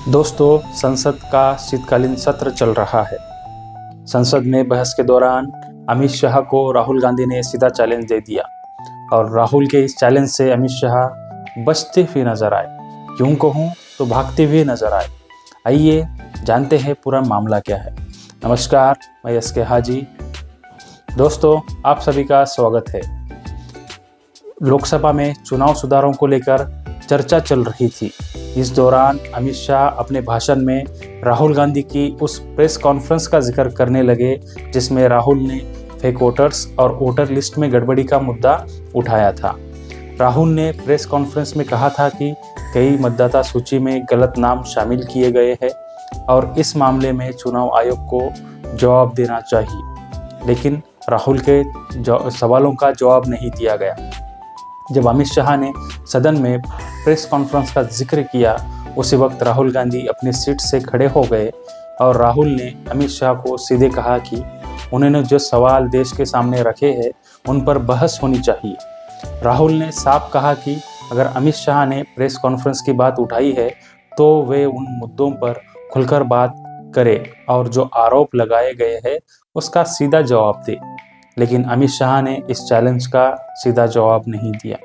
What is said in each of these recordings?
दोस्तों, संसद का शीतकालीन सत्र चल रहा है। संसद में बहस के दौरान अमित शाह को राहुल गांधी ने सीधा चैलेंज दे दिया और राहुल के इस चैलेंज से अमित शाह बचते हुए नजर आए, यूं कहूं तो भागते हुए नजर आए। आइए जानते हैं पूरा मामला क्या है। नमस्कार, मैं एसके हाजी। दोस्तों, आप सभी का स्वागत है। लोकसभा में चुनाव सुधारों को लेकर चर्चा चल रही थी। इस दौरान अमित शाह अपने भाषण में राहुल गांधी की उस प्रेस कॉन्फ्रेंस का जिक्र करने लगे जिसमें राहुल ने फेक वोटर्स और वोटर लिस्ट में गड़बड़ी का मुद्दा उठाया था। राहुल ने प्रेस कॉन्फ्रेंस में कहा था कि कई मतदाता सूची में गलत नाम शामिल किए गए हैं और इस मामले में चुनाव आयोग को जवाब देना चाहिए, लेकिन राहुल के सवालों का जवाब नहीं दिया गया। जब अमित शाह ने सदन में प्रेस कॉन्फ्रेंस का जिक्र किया, उसी वक्त राहुल गांधी अपनी सीट से खड़े हो गए और राहुल ने अमित शाह को सीधे कहा कि उन्होंने जो सवाल देश के सामने रखे हैं उन पर बहस होनी चाहिए। राहुल ने साफ कहा कि अगर अमित शाह ने प्रेस कॉन्फ्रेंस की बात उठाई है तो वे उन मुद्दों पर खुलकर बात करें और जो आरोप लगाए गए हैं उसका सीधा जवाब दे। लेकिन अमित शाह ने इस चैलेंज का सीधा जवाब नहीं दिया।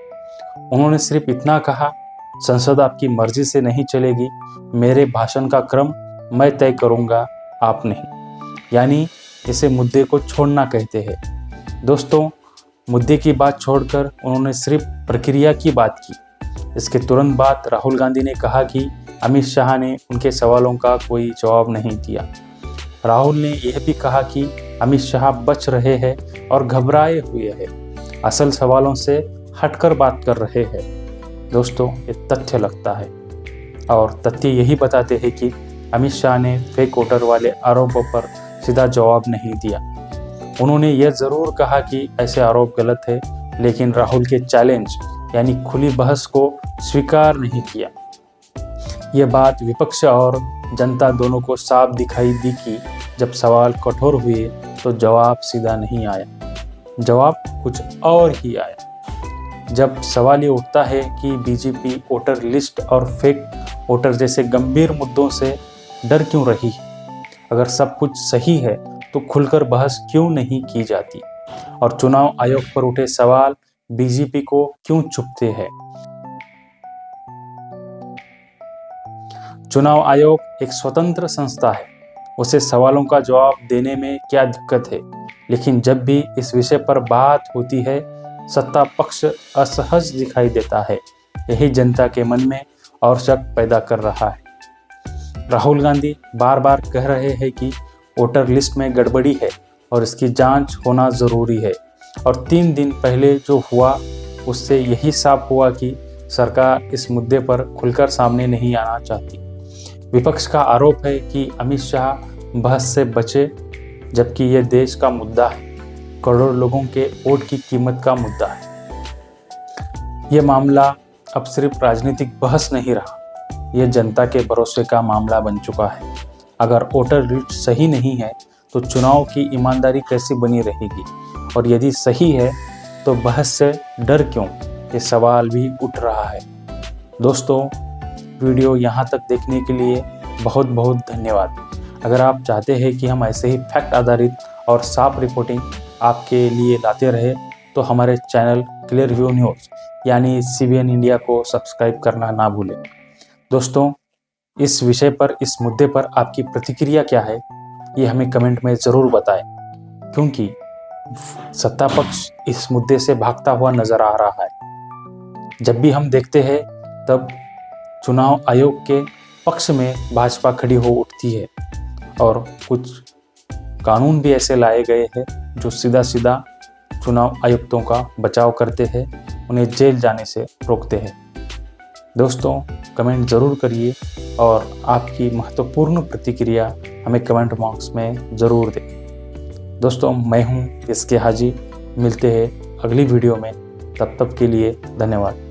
उन्होंने सिर्फ इतना कहा, संसद आपकी मर्जी से नहीं चलेगी, मेरे भाषण का क्रम मैं तय करूंगा, आप नहीं। यानी इसे मुद्दे को छोड़ना कहते हैं। दोस्तों, मुद्दे की बात छोड़कर उन्होंने सिर्फ प्रक्रिया की बात की। इसके तुरंत बाद राहुल गांधी ने कहा कि अमित शाह ने उनके सवालों का कोई जवाब नहीं दिया। राहुल ने यह भी कहा कि अमित शाह बच रहे हैं और घबराए हुए हैं, असल सवालों से हटकर बात कर रहे हैं। दोस्तों, ये तथ्य लगता है और तथ्य यही बताते हैं कि अमित शाह ने फेक वोटर वाले आरोपों पर सीधा जवाब नहीं दिया। उन्होंने यह जरूर कहा कि ऐसे आरोप गलत है, लेकिन राहुल के चैलेंज यानी खुली बहस को स्वीकार नहीं किया। यह बात विपक्ष और जनता दोनों को साफ दिखाई दी कि जब सवाल कठोर हुए तो जवाब सीधा नहीं आया, जवाब कुछ और ही आया। जब सवाल ये उठता है कि बीजेपी वोटर लिस्ट और फेक वोटर जैसे गंभीर मुद्दों से डर क्यों रही है? अगर सब कुछ सही है तो खुलकर बहस क्यों नहीं की जाती? और चुनाव आयोग पर उठे सवाल बीजेपी को क्यों चुभते हैं? चुनाव आयोग एक स्वतंत्र संस्था है, उसे सवालों का जवाब देने में क्या दिक्कत है? लेकिन जब भी इस विषय पर बात होती है, सत्ता पक्ष असहज दिखाई देता है। यही जनता के मन में और शक पैदा कर रहा है। राहुल गांधी बार बार कह रहे हैं कि वोटर लिस्ट में गड़बड़ी है और इसकी जांच होना जरूरी है, और 3 दिन पहले जो हुआ उससे यही साफ हुआ कि सरकार इस मुद्दे पर खुलकर सामने नहीं आना चाहती। विपक्ष का आरोप है कि अमित शाह बहस से बचे, जबकि यह देश का मुद्दा है, करोड़ों लोगों के वोट की कीमत का मुद्दा है। यह मामला अब सिर्फ राजनीतिक बहस नहीं रहा, यह जनता के भरोसे का मामला बन चुका है। अगर वोटर लिस्ट सही नहीं है तो चुनाव की ईमानदारी कैसी बनी रहेगी? और यदि सही है तो बहस से डर क्यों? ये सवाल भी उठ रहा है। दोस्तों, वीडियो यहाँ तक देखने के लिए बहुत बहुत धन्यवाद। अगर आप चाहते हैं कि हम ऐसे ही फैक्ट आधारित और साफ रिपोर्टिंग आपके लिए लाते रहे तो हमारे चैनल क्लियर व्यू न्यूज़ यानी CVN इंडिया को सब्सक्राइब करना ना भूलें। दोस्तों, इस विषय पर, इस मुद्दे पर आपकी प्रतिक्रिया क्या है, ये हमें कमेंट में ज़रूर बताएं, क्योंकि सत्ता पक्ष इस मुद्दे से भागता हुआ नजर आ रहा है। जब भी हम देखते हैं तब चुनाव आयोग के पक्ष में भाजपा खड़ी हो उठती है और कुछ कानून भी ऐसे लाए गए हैं जो सीधा सीधा चुनाव आयुक्तों का बचाव करते हैं, उन्हें जेल जाने से रोकते हैं। दोस्तों, कमेंट ज़रूर करिए और आपकी महत्वपूर्ण प्रतिक्रिया हमें कमेंट बॉक्स में ज़रूर दें। दोस्तों, मैं हूं एसके हाजी। मिलते हैं अगली वीडियो में, तब तक के लिए धन्यवाद।